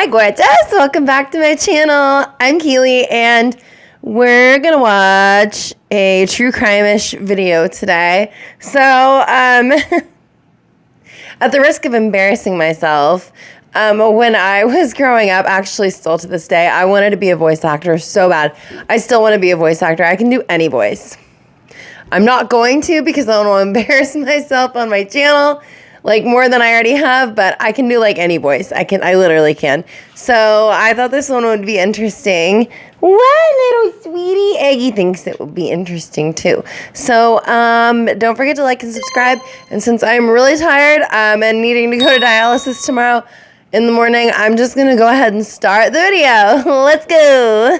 Hi, gorgeous. Welcome back to my channel. I'm Keely, and we're going to watch a true crime-ish video today. So, at the risk of embarrassing myself, when I was growing up, actually still to this day, I wanted to be a voice actor so bad. I still want to be a voice actor. I can do any voice. I'm not going to because I don't want to embarrass myself on my channel, like more than I already have, but I can do like any voice. I literally can. So I thought this one would be interesting. What little sweetie? Eggie thinks it would be interesting too. So don't forget to like and subscribe. And since I'm really tired and needing to go to dialysis tomorrow in the morning, I'm just going to go ahead and start the video. Let's go.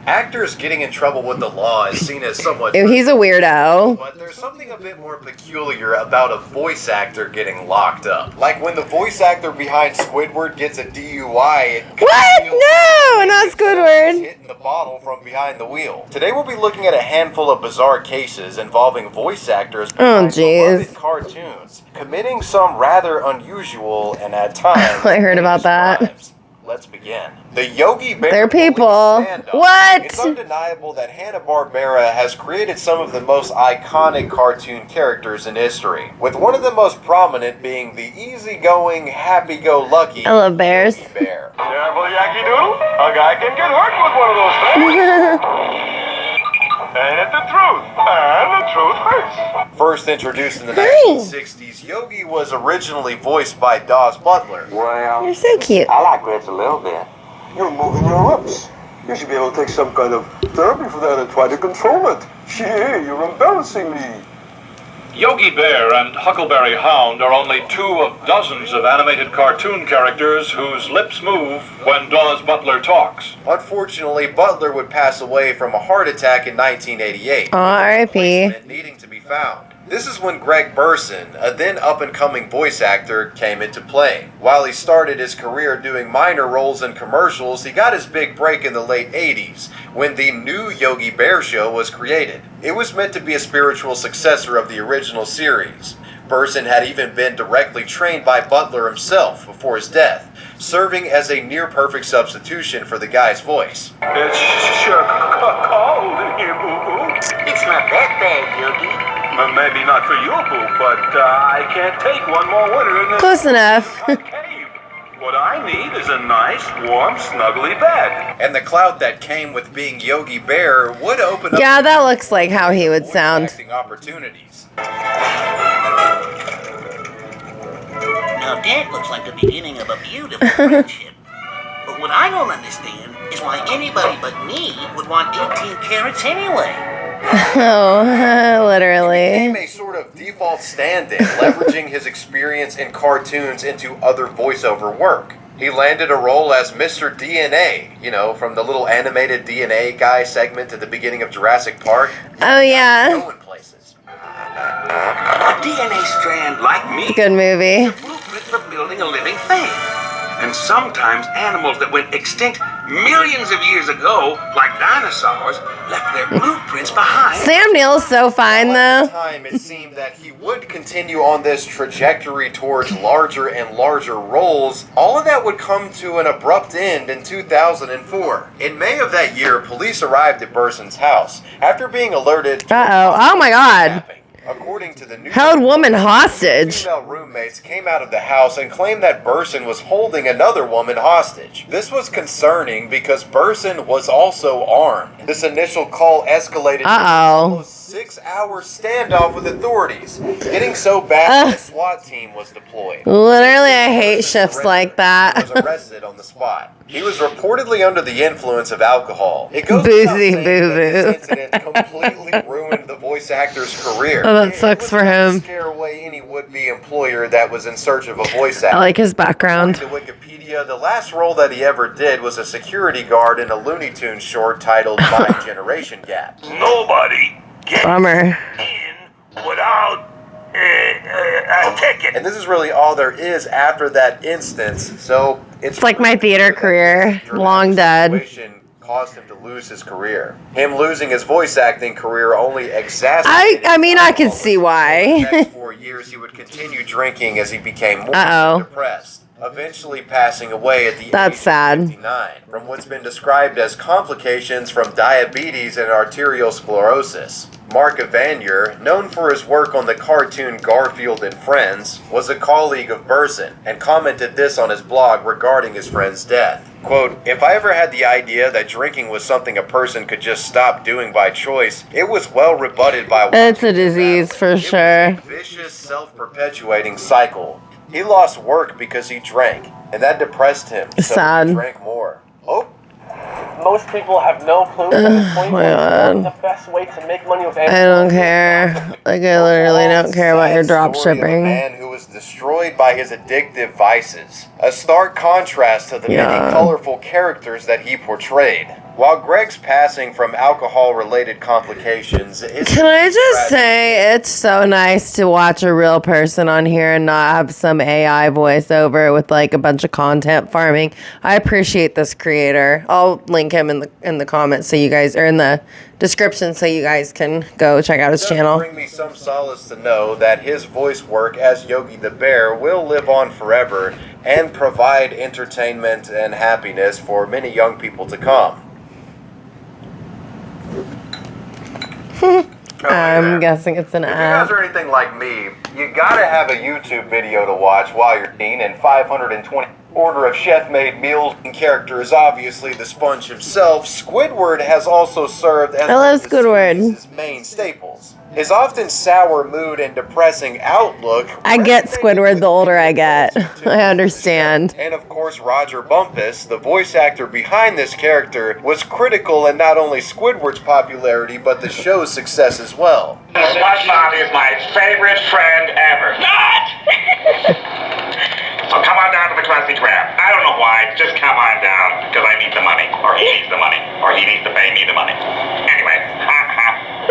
Actors getting in trouble with the law is seen as somewhat... He's a weirdo. But there's something a bit more peculiar about a voice actor getting locked up. Like when the voice actor behind Squidward gets a DUI... What? No, not Squidward. ...hitting the bottle from behind the wheel. Today we'll be looking at a handful of bizarre cases involving voice actors behind beloved cartoons, committing some rather unusual and at times... I heard about that. Crimes. Let's begin. The Yogi Bear. They're people. What? It's undeniable that Hanna-Barbera has created some of the most iconic cartoon characters in history, with one of the most prominent being the easygoing, happy-go-lucky I love bears. Yogi Bear. Careful, Yankee Doodle. A guy can get hurt with one of those things. Ain't it the truth? And the truth hurts. First introduced in the 1960s, Yogi was originally voiced by Daws Butler. Well, You're so cute. I like Reds a little bit. You're moving your lips. You should be able to take some kind of therapy for that and try to control it. Gee, you're embarrassing me. Yogi Bear and Huckleberry Hound are only two of dozens of animated cartoon characters whose lips move when Daws Butler talks. Unfortunately, Butler would pass away from a heart attack in 1988. R.I.P. Needing to be found. This is when Greg Burson, a then up-and-coming voice actor, came into play. While he started his career doing minor roles in commercials, he got his big break in the late 80s, when the new Yogi Bear show was created. It was meant to be a spiritual successor of the original series. Burson had even been directly trained by Butler himself before his death, serving as a near-perfect substitution for the guy's voice. It's sure cold in here, boo-boo. It's not that bad, Yogi. Maybe not for you, boo, but I can't take one more winter in this Close enough. cave. What I need is a nice, warm, snuggly bed. And the clout that came with being Yogi Bear would open up... Yeah, that looks like how he would sound. ...acting opportunities. Now that looks like the beginning of a beautiful friendship. But what I don't understand is why anybody but me would want 18 carats anyway. Oh, He literally. became a sort of default stand-in, leveraging his experience in cartoons into other voiceover work. He landed a role as Mr. DNA, you know, from the little animated DNA guy segment at the beginning of Jurassic Park. Oh, yeah. Going places. A DNA strand like me It's a good movie. is a blueprint for building a living thing. And sometimes animals that went extinct millions of years ago, like dinosaurs, left their blueprints behind. Sam Neill's so fine, At the though. time, it seemed that he would continue on this trajectory towards larger and larger roles. All of that would come to an abrupt end in 2004. In May of that year, police arrived at Burson's house after being alerted to Uh-oh. Oh, my God. kidnapping. According to the news, Held woman hostage. female roommates came out of the house and claimed that Burson was holding another woman hostage. This was concerning because Burson was also armed. This initial call escalated to a almost 6-hour standoff with authorities, getting so bad that a SWAT team was deployed. Literally, I hate shifts like He that. was arrested on the spot. He was reportedly under the influence of alcohol. It goes Boozy without saying that boo-boo. this incident completely ruined the voice actor's career. Oh, that sucks for him. It would scare away any would-be employer that was in search of a voice actor. I like his background. According to Wikipedia, the last role that he ever did was a security guard in a Looney Tunes short titled My Generation Gap. Nobody gets Bummer. in without a ticket. And this is really all there is after that instance, so It's like my theater career. Long dead. Situation caused him to lose his career. Him losing his voice acting career only exacerbated. I mean, I can see why. the next 4 years. years, he would continue drinking as he became more Uh-oh. depressed, eventually passing away at the That's age sad. of 59 from what's been described as complications from diabetes and arterial sclerosis. Mark Evanier, known for his work on the cartoon Garfield and Friends, was a colleague of Burson and commented this on his blog regarding his friend's death. Quote, "If I ever had the idea that drinking was something a person could just stop doing by choice, it was well rebutted by..." It's a disease for sure. It was a vicious, self-perpetuating cycle. He lost work because he drank, and that depressed him, so Sad. he drank more. Oh, Most people have no clue at this point my what God. the best way to make money with I don't care. Like, I literally don't care about your drop story of a shipping. man who was destroyed by his addictive vices. A stark contrast to the Yeah. many colorful characters that he portrayed. While Greg's passing from alcohol-related complications is... Can I just say, it's so nice to watch a real person on here and not have some AI voiceover with like a bunch of content farming. I appreciate this creator. I'll link him in the comments so you guys, or in the description so you guys can go check out his It does channel. bring me some solace to know that his voice work as Yogi the Bear will live on forever and provide entertainment and happiness for many young people to come. I'm guessing it's an If you guys ad. are anything like me, you gotta have a YouTube video to watch while you're eating, and 520 order of chef-made meals and character is obviously the sponge himself. Squidward has also served as I love one of the Squidward. series' main staples. His often sour mood and depressing outlook. I get resonated Squidward with the older I many get. those who tuned I into the understand. show. And of course, Roger Bumpus, the voice actor behind this character, was critical in not only Squidward's popularity but the show's success as well. SpongeBob is my favorite friend ever. Not! So come on down to the Krusty Krab. I don't know why, just come on down, because I need the money, or he needs the money, or he needs to pay me the money. Anyway,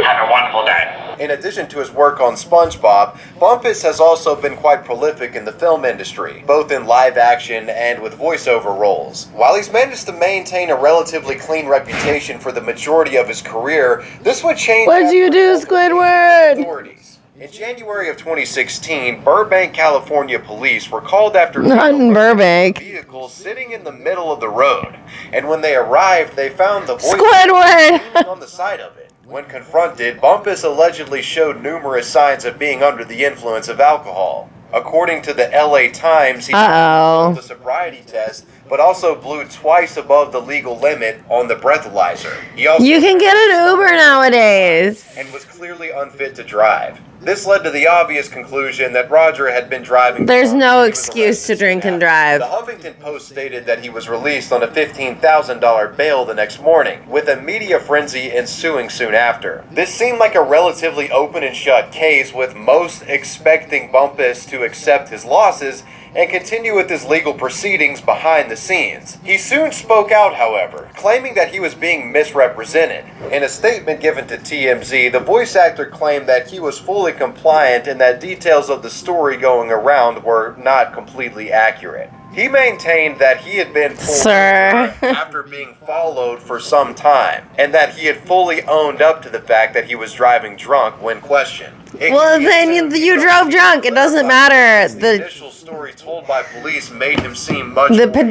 have a wonderful day. In addition to his work on SpongeBob, Bumpus has also been quite prolific in the film industry, both in live action and with voiceover roles. While he's managed to maintain a relatively clean reputation for the majority of his career, this would change. What'd you do, after Squidward? authorities. In January of 2016, Burbank, California police were called after Not in Burbank. vehicle sitting in the middle of the road, and when they arrived, they found the voice Squidward! on the side of it. When confronted, Bumpus allegedly showed numerous signs of being under the influence of alcohol. According to the LA Times, he failed the sobriety test, but also blew twice above the legal limit on the breathalyzer. He also You can get an Uber nowadays. and was clearly unfit to drive. This led to the obvious conclusion that Roger had been driving. There's drunk no when he was excuse to arrested drink soon and after. drive. The Huffington Post stated that he was released on a $15,000 bail the next morning, with a media frenzy ensuing soon after. This seemed like a relatively open and shut case, with most expecting Bumpus to accept his losses and continue with his legal proceedings behind the scenes. He soon spoke out, however, claiming that he was being misrepresented. In a statement given to TMZ, the voice actor claimed that he was fully compliant and that details of the story going around were not completely accurate. He maintained that he had been pulled Sir. over after being followed for some time, and that he had fully owned up to the fact that he was driving drunk when questioned. It Well, can be then assumed you he drove drunk. It doesn't matter. The The initial story told by police made him seem much the more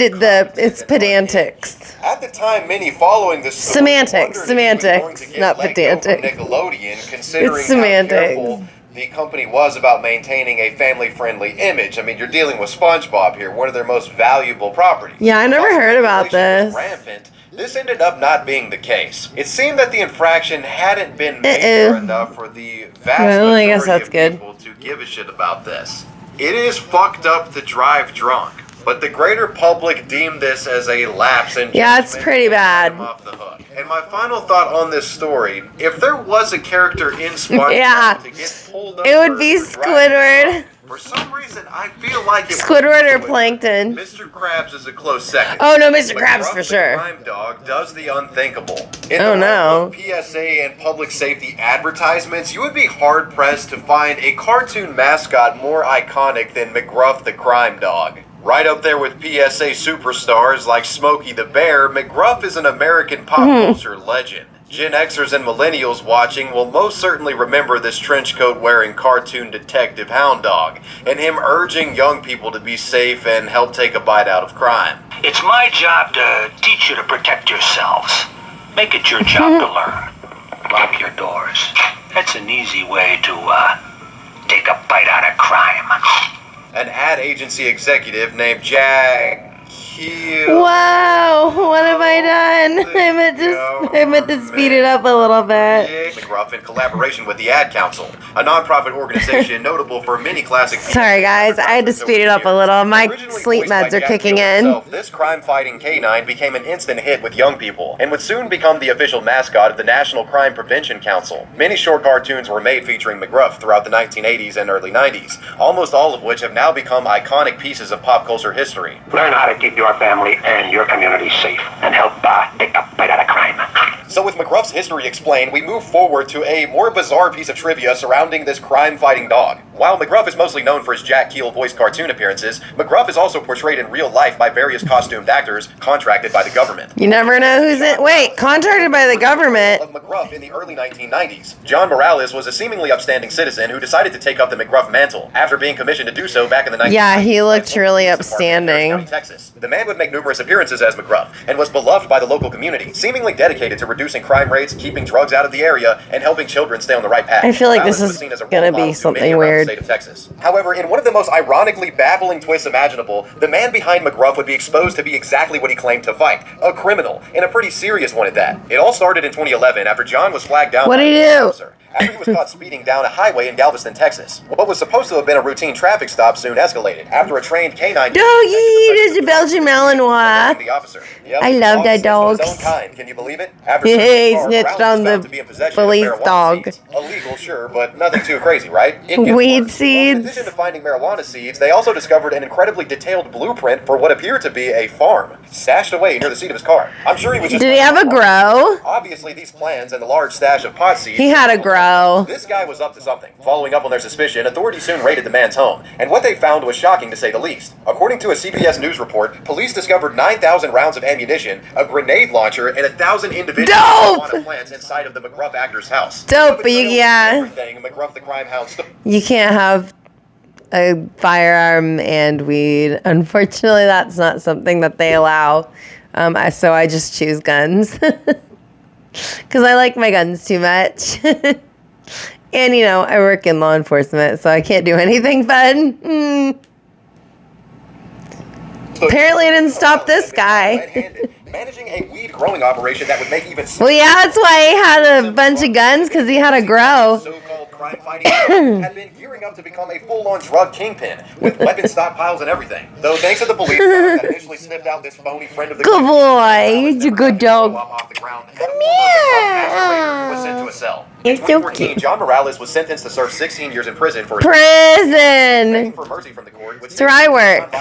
it's competent. pedantics. At the time, many following this story Semantics, wondered if he was going semantics, to get not let go from pedantic. Nickelodeon, considering It's how semantics. careful the company was about maintaining a family-friendly image. I mean, you're dealing with SpongeBob here, one of their most valuable proproperties. Yeah, I never While heard about speculation was this. rampant, this ended up not being the case. It seemed that the infraction hadn't been Uh-oh. major enough for the vast Well, I guess majority that's of good. people to give a shit about this. It is fucked up to drive drunk, but the greater public deemed this as a lapse in Yeah, it's judgment pretty and let bad. him off the hook. And my final thought on this story, if there was a character in SpongeBob Yeah. to get pulled It would over be for driving Squidward. drunk, for some reason, I feel like it Squidward or would be Plankton. Mr. Krabs is a close second. Oh, no, Mr. But Krabs Gruff for the sure. Crime Dog does the unthinkable. In Oh, the realm no. of PSA and public safety advertisements, you would be hard pressed to find a cartoon mascot more iconic than McGruff the Crime Dog. Right up there with PSA superstars like Smokey the Bear, McGruff is an American pop culture legend. Gen Xers and millennials watching will most certainly remember this trench coat wearing cartoon detective Hound Dog, and him urging young people to be safe and help take a bite out of crime. It's my job to teach you to protect yourselves. Make it your job to learn. Lock your doors. That's an easy way to, take a bite out of crime. An ad agency executive named Jack Keely. Wow, what have I done? I meant to speed it up a little bit. McGruff in collaboration with the Ad Council, a nonprofit organization notable for many classic. Sorry guys, I had to speed it up a little. My sleep meds are kicking in. This crime-fighting canine became an instant hit with young people and would soon become the official mascot of the National Crime Prevention Council. Many short cartoons were made featuring McGruff throughout the 1980s and early 90s, almost all of which have now become iconic pieces of pop culture history. Learn how to keep your family and your community safe and help take a bite out of crime. So with McGruff's history explained, we move forward to a more bizarre piece of trivia surrounding this crime-fighting dog. While McGruff is mostly known for his Jack Keel voice cartoon appearances, McGruff is also portrayed in real life by various costumed actors contracted by the government. You never know who's in. Wait, contracted by the government? Of McGruff in the early 1990s, John Morales was a seemingly upstanding citizen who decided to take up the McGruff mantle after being commissioned to do so back in the 1990s. Yeah, he looked really upstanding. Texas. The man would make numerous appearances as McGruff and was beloved by the local community, seemingly dedicated to reducing crime rates, keeping drugs out of the area, and helping children stay on the right path. I feel like Morales this was is seen as a role gonna model be to something many around the weird. state of Texas. However, in one of the most ironically baffling twists imaginable, the man behind McGruff would be exposed to be exactly what he claimed to fight, a criminal, and a pretty serious one at that. It all started in 2011 after John was flagged down What'd by he a do? officer after he was caught speeding down a highway in Galveston, Texas. What was supposed to have been a routine traffic stop soon escalated after a trained canine Doggy, there's a Belgian Malinois. the officer. Yep, I love that dog. dog. His own kind. Can you believe it? After He searching his car, snitched Morales on was found the to be in possession of police marijuana dog. seeds. Illegal, sure, but nothing too crazy, right? It gets Weed worse. seeds. In addition to finding marijuana seeds, they also discovered an incredibly detailed blueprint for what appeared to be a farm, stashed away near the seat of his car. I'm sure he was just. Did he have a grow? Obviously, these plans and the large stash of pot seeds. He had a grow. This guy was up to something. Following up on their suspicion, authorities soon raided the man's home, and what they found was shocking to say the least. According to a CBS News report, police discovered 9,000 rounds of ammunition, a grenade launcher, and 1,000 individual Dope! marijuana plants inside of the McGruff actor's house. Dope, but Everything McGruff the crime hound You can't have a firearm and weed. Unfortunately, that's not something that they allow. So I just choose guns. Because I like my guns too much. And, you know, I work in law enforcement, so I can't do anything fun. Apparently it didn't stop this guy. Managing a weed growing operation that would make even Well, yeah, that's why he had a bunch of guns, because he had a grow. So-called crime-fighting had been gearing up to become a full-on drug kingpin with weapon stockpiles and everything. Though thanks to the police that initially sniffed out this phony friend of the Good boy. He's a good dog. Was sent to a cell. In You're so 2014, cute. John Morales was sentenced to serve 16 years in prison for Prison. for mercy from the court. It's where I work.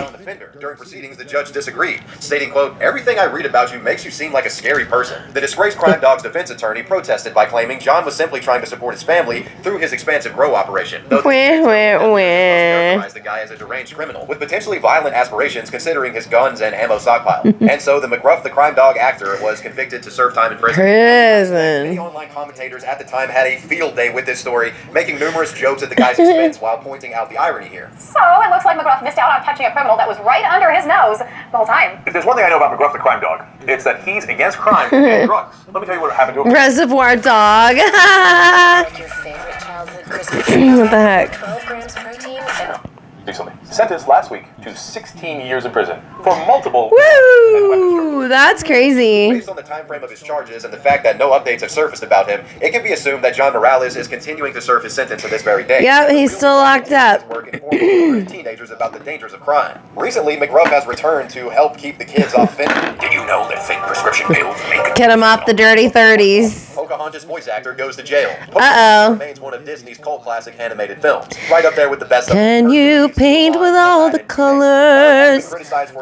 During proceedings, the judge disagreed, stating, quote, "Everything I read about you makes you seem like a scary person." The disgraced crime dog's defense attorney protested by claiming John was simply trying to support his family through his expansive grow operation. Though characterized the guy as a deranged criminal with potentially violent aspirations considering his guns and ammo stockpile. And so the McGruff the crime dog actor was convicted to serve time in prison. Many online commentators at the time had a field day with this story, making numerous jokes at the guy's expense while pointing out the irony here. So it looks like McGruff missed out on catching a criminal that was right under his nose the whole time. If there's one thing I know about McGruff the crime dog, it's that he's against crime and drugs. Let me tell you what happened to him. Reservoir dog. Your favorite childhood Christmas What the heck? 12 grams protein and Recently, sentenced last week to 16 years in prison for multiple. Woo! That's crazy. Based on the time frame of his charges and the fact that no updates have surfaced about him, it can be assumed that John Morales is continuing to serve his sentence to this very day. Yep, he's still locked up. His work informing teenagers about the dangers of crime. Recently, McGruff has returned to help keep the kids off fentanyl. Did you know that fake prescription pills make Get him off the dirty 30s. Pocahontas voice actor goes to jail. Uh-oh. Remains one of Disney's cult classic animated films, right up there with the best. Can you paint with all the colors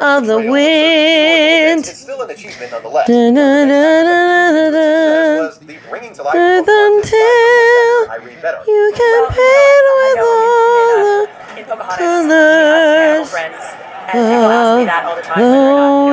of the wind? It's still an achievement nonetheless. Da-na-na-na-na-na-na. The bringing to life Earth of until Irene Better. you can paint with all In Pocahontas, colors friends, and people ask me that all the time. the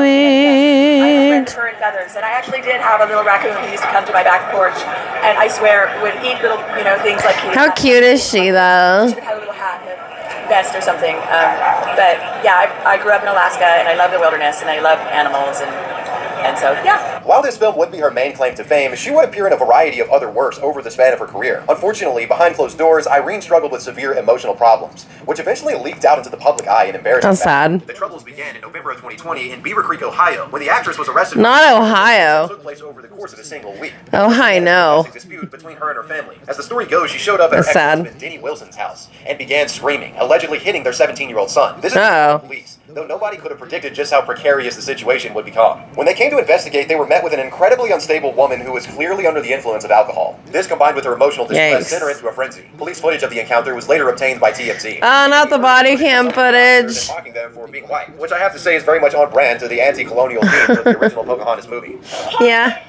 wind. Her and Better feathers. And I actually did have a little raccoon who used to come to my back porch, and I swear would eat little, things like How cute is she, though? Should have had a little hat and a vest or something. But yeah, I grew up in Alaska, and I love the wilderness, and I love animals, and so, yeah. While this film would be her main claim to fame, she would appear in a variety of other works over the span of her career. Unfortunately, behind closed doors, Irene struggled with severe emotional problems, which eventually leaked out into the public eye in embarrassing That's sad. The troubles began in November of 2020 in Beaver Creek, Ohio, when the actress was arrested. Not Ohio. Took place over the course of a single week. Oh, I know. Dispute between her and her family. As the story goes, she showed up at her ex-husband Denny Wilson's house and began screaming, allegedly hitting their 17-year-old son. This is the police, though nobody could have predicted just how precarious the situation would become. When they came to investigate, they were met with an incredibly unstable woman who was clearly under the influence of alcohol. This, combined with her emotional distress, sent her into a frenzy. Police footage of the encounter was later obtained by TMZ. Oh, not the body cam footage. Mocking them for being white, which I have to say is very much on brand to the anti-colonial themes of the original Pocahontas movie. Yeah.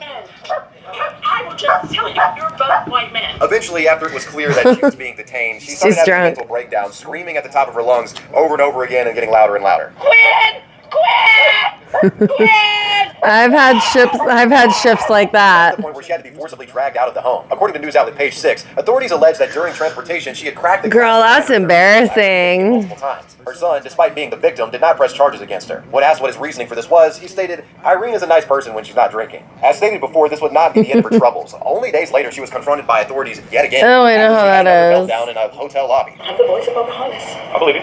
I will just tell you, you're both white men. Eventually, after it was clear that she was being detained, she started having a mental breakdown, screaming at the top of her lungs over and over again and getting louder and louder. Quit! I've had shifts like that. To the point where she had to be forcibly dragged out of the home. According to news outlet Page 6, authorities allege that during transportation she had cracked the Girl, that's embarrassing. multiple times. Her son, despite being the victim, did not press charges against her. When asked what his reasoning for this was, he stated, "Irene is a nice person when she's not drinking." As stated before, this would not be the end of her troubles. Only days later, she was confronted by authorities yet again. Oh, I know how that is. Meltdown in a hotel lobby. I'm the voice of Pocahontas. I believe you.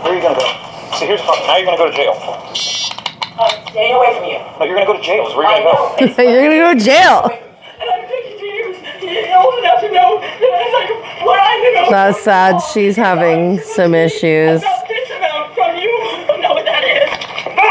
Where are you gonna go? See, here's the problem. Now you're gonna go to jail. Staying away from you. No, you're gonna go to jail. So where are you gonna go? You're gonna go to jail. And I'm 52 years. You're old enough to know that it's like where I live. That's sad. She's having some issues. This amount from you. I don't know what that is.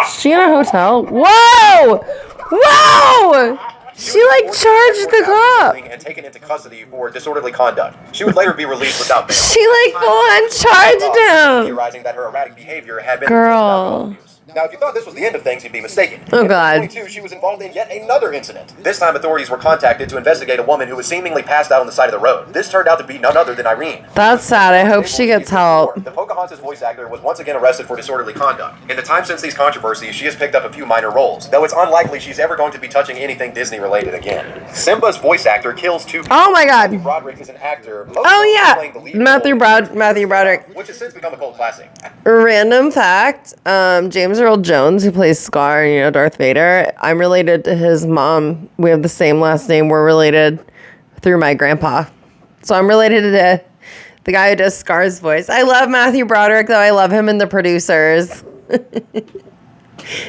Is she in a hotel? Whoa! Whoa! She like charged the cop. And taken into custody for disorderly conduct. She would later be released without bail. She like full on charged him. Theorizing that her erratic behavior had been Girl. Now, if you thought this was the end of things, you'd be mistaken. Oh, God. In 2022, she was involved in yet another incident. This time, authorities were contacted to investigate a woman who was seemingly passed out on the side of the road. This turned out to be none other than Irene. That's sad. I hope she gets help. The Pocahontas voice actor was once again arrested for disorderly conduct. In the time since these controversies, she has picked up a few minor roles, though it's unlikely she's ever going to be touching anything Disney-related again. Simba's voice actor kills two people. Oh, my God. Broderick is an actor. Oh, yeah. Matthew Broderick. Which has since become a cult classic. Random fact, James Earl Jones, who plays Scar, Darth Vader, I'm related to his mom. We have the same last name. We're related through my grandpa. So I'm related to the guy who does Scar's voice. I love Matthew Broderick, though. I love him in The Producers.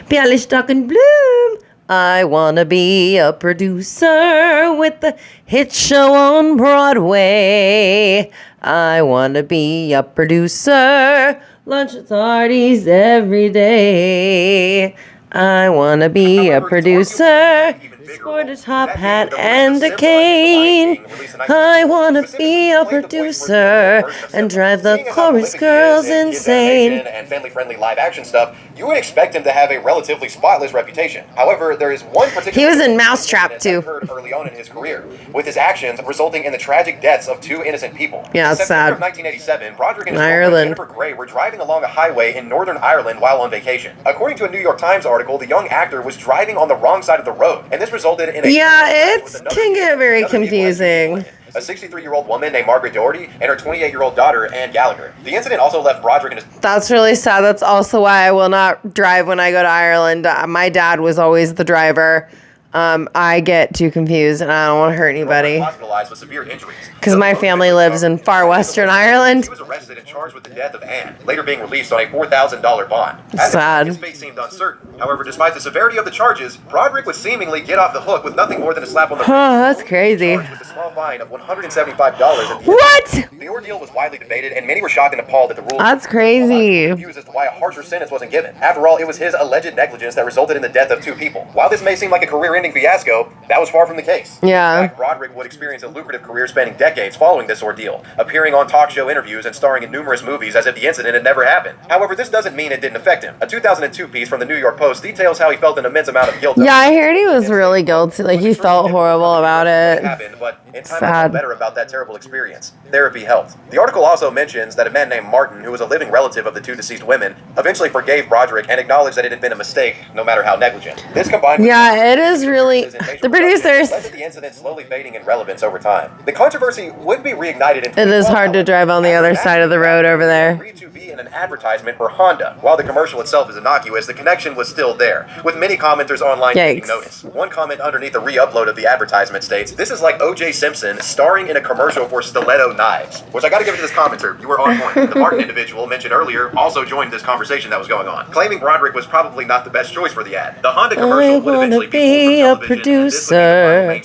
Bialystok and Bloom. I want to be a producer with the hit show on Broadway. I want to be a producer. Lunch at parties every day. I want to be a producer. Sport a top hat and a cane. I want to be a producer and drive the chorus girls insane. And family-friendly live-action stuff, you would expect him to have a relatively spotless reputation. However, there is one particular... He was in Mousetrap, too. ...occurred early on in his career, with his actions resulting in the tragic deaths of two innocent people. Yeah, it's sad. In September of 1987, Broderick and his girlfriend Jennifer Grey were driving along a highway in Northern Ireland while on vacation. According to a New York Times article, the young actor was driving on the wrong side of the road, and this resulted in a... Yeah, it can get very confusing. A 63-year-old woman named Margaret Doherty and her 28-year-old daughter, Ann Gallagher. The incident also left Broderick and his... That's really sad. That's also why I will not drive when I go to Ireland. My dad was always the driver. I get too confused and I don't want to hurt anybody. Hospitalized with severe injuries. Because my family lives in far western Ireland. He was arrested and charged with the death of Anne, later being released on a $4,000 bond. Sad. His fate seemed uncertain. However, despite the severity of the charges, Broderick would seemingly get off the hook with nothing more than a slap on the wrist. Oh, that's crazy. With a small fine of $175. What? The ordeal was widely debated, and many were shocked and appalled at the ruling. That's crazy. Confused as to why a harsher sentence wasn't given. After all, it was his alleged negligence that resulted in the death of two people. While this may seem like a career career-ending fiasco, that was far from the case. Yeah. In fact, Broderick would experience a lucrative career spanning decades following this ordeal, appearing on talk show interviews and starring in numerous movies as if the incident had never happened. However, this doesn't mean it didn't affect him. A 2002 piece from the New York Post details how he felt an immense amount of guilt. Yeah, I heard he was really guilty. Like, he felt horrible about it. But in time I felt better about that terrible experience. Therapy helped. The article also mentions that a man named Martin, who was a living relative of the two deceased women, eventually forgave Broderick and acknowledged that it had been a mistake, no matter how negligent. This combined with it is really the producers. led to the incident slowly fading in relevance over time. The controversy would be reignited in It is hard to drive on the other side of the road over there. agreed to be in an advertisement for Honda. While the commercial itself is innocuous, the connection was still there, with many commenters online taking notice. One comment underneath the re-upload of the advertisement states, "This is like O.J. Simpson starring in a commercial for stiletto knives." Which I gotta give it to this commenter. You were on point. The Martin individual mentioned earlier also joined this conversation that was going on, claiming Broderick was probably not the best choice for the ad. The Honda commercial would eventually be a producer and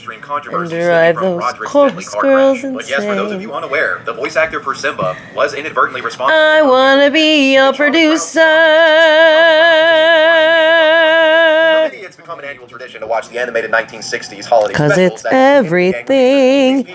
drive those chorus girls insane. But yes, for those of you unaware, the voice actor for Simba was inadvertently responsible. I wanna be a producer. It's become an annual tradition to watch the animated 1960s holiday Cause specials. it's everything.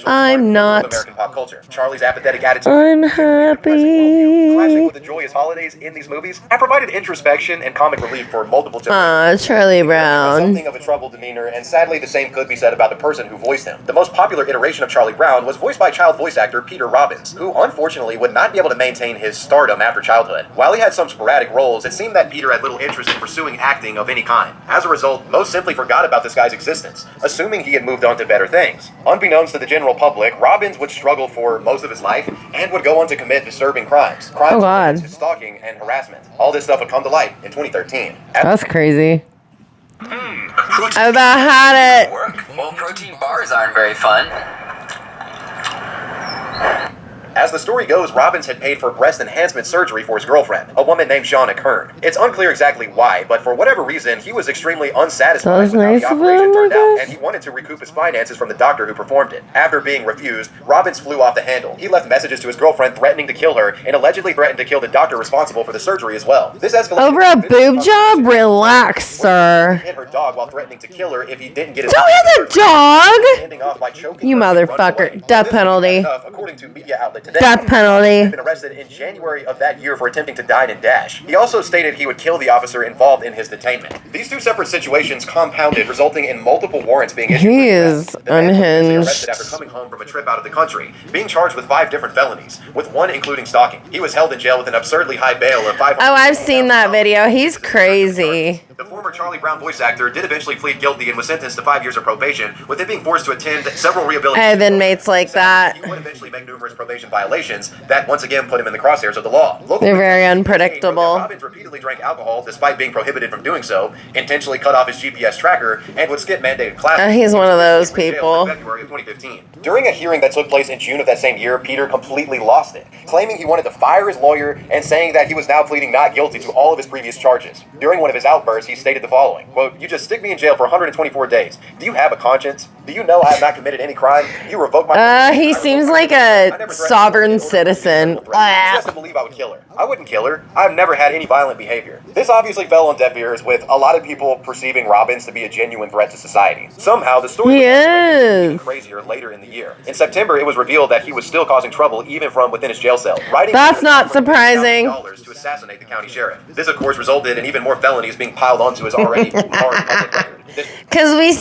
I'm not American pop culture. Charlie's apathetic attitude, unhappy. clashing with the joyous holidays in these movies, have provided introspection and comic relief for multiple generations. Charlie Brown. Something of a troubled demeanor, and sadly the same could be said about the person who voiced him. The most popular iteration of Charlie Brown was voiced by child voice actor Peter Robbins, who unfortunately would not be able to maintain his stardom after childhood. While he had some sporadic roles, it seemed that Peter had little interest in pursuing acting of any kind. As a result, most simply forgot about this guy's existence, assuming he had moved on to better things. Unbeknownst to the general public, Robbins would struggle for most of his life and would go on to commit disturbing crimes. Crimes related to stalking and harassment. All this stuff would come to light in 2013. That's crazy. I about had it. Work. Well, protein bars aren't very fun. As the story goes, Robbins had paid for breast enhancement surgery for his girlfriend, a woman named Shauna Kern. It's unclear exactly why, but for whatever reason, he was extremely unsatisfied with how the operation turned out, and he wanted to recoup his finances from the doctor who performed it. After being refused, Robbins flew off the handle. He left messages to his girlfriend threatening to kill her, and allegedly threatened to kill the doctor responsible for the surgery as well. This escalated Over a boob job? Relax, sir. He hit her dog while threatening to kill her if he didn't get his Don't hit the dog! ending off by choking You her and running away. motherfucker. Death penalty. According to media outlet Today, Death penalty. he had been arrested in January of that year for attempting to dine and dash. He also stated he would kill the officer involved in his detainment. These two separate situations compounded, resulting in multiple warrants being issued. He is unhinged. Arrested after coming home from a trip out of the country, being charged with 5 different felonies, with one including stalking. He was held in jail with an absurdly high bail of $500. Oh, I've seen that video. He's crazy. The former Charlie Brown voice actor did eventually plead guilty and was sentenced to 5 years of probation, with him being forced to attend several rehabilitation. I have inmates like that. He would eventually make numerous probation violations that once again put him in the crosshairs of the law. They're very unpredictable. Robbins repeatedly drank alcohol despite being prohibited from doing so, intentionally cut off his GPS tracker, and would skip mandated classes. He's one of those people. In February of 2015. During a hearing that took place in June of that same year, Peter completely lost it, claiming he wanted to fire his lawyer and saying that he was now pleading not guilty to all of his previous charges. During one of his outbursts, he stated the following, quote, "You just stick me in jail for 124 days. Do you have a conscience? Do you know I have not committed any crime? You revoke my..." He seems like a sovereign citizen. Just to believe I would kill her. I wouldn't kill her. I've never had any violent behavior. This obviously fell on deaf ears, with a lot of people perceiving Robbins to be a genuine threat to society. Somehow, the story was even crazier later in the year. In September, it was revealed that he was still causing trouble even from within his jail cell. That's not surprising. To assassinate the county sheriff. This, of course, resulted in even more felonies being piled onto his already hard public record. Because we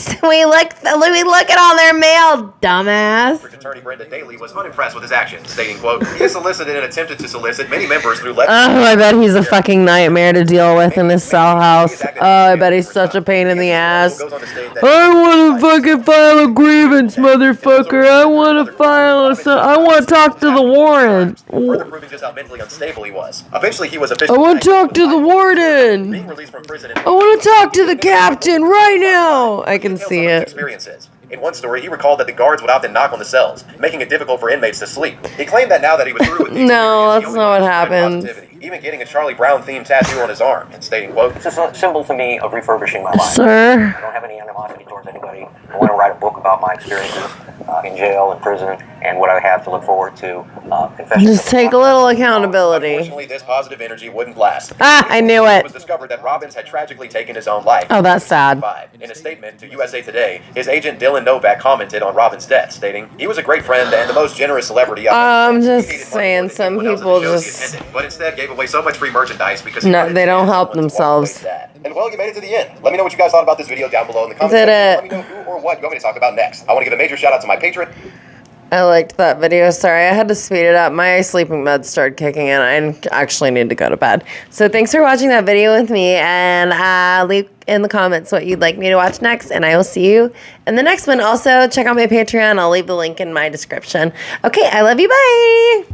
look at all their mail, dumbass. Attorney Brenda Daly was unimpressed with his actions, stating, quote, "He has solicited and attempted to solicit many members through letters." Oh, I bet he's a fucking nightmare to deal with in his cell house. Oh, I bet he's such a pain in the ass. I want to fucking file a grievance, motherfucker. I want to I want to talk to the warden. Further proving just how mentally unstable he was. Eventually, he was officially... I want to talk to the warden. Being released from prison. I want to talk to the captain right now. I can see it. Experiences. In one story, he recalled that the guards would often knock on the cells, making it difficult for inmates to sleep. He claimed that now that he was through with the no, that's not what happened. Even getting a Charlie Brown themed tattoo on his arm, and stating, quote, "It's a symbol to me of refurbishing my life. Sir, I don't have any animosity towards anybody. I want to write a book about my experiences. in jail and prison, and what I have to look forward to. Confession. Just take a little accountability. Unfortunately, this positive energy wouldn't last. Ah, I knew It it. was discovered that Robbins had tragically taken his own life. Oh, that's sad. In a statement to USA Today, his agent Dylan Novak commented on Robbins' death, stating, "He was a great friend and the most generous celebrity I've I'm met. just He hated saying, money more than some anyone else at people the shows he just- attended, but instead gave away so much free merchandise because No, wanted they don't to help walk away themselves. with that. And well, you made it to the end. Let me know what you guys thought about this video down below in the comments Did section. it. Let me know who or what you want me to talk about next. I want to give a major shout out to my patron. I liked that video. Sorry, I had to speed it up. My sleeping meds started kicking in. I actually need to go to bed. So thanks for watching that video with me. And leave in the comments what you'd like me to watch next. And I will see you in the next one. Also, check out my Patreon. I'll leave the link in my description. Okay, I love you. Bye.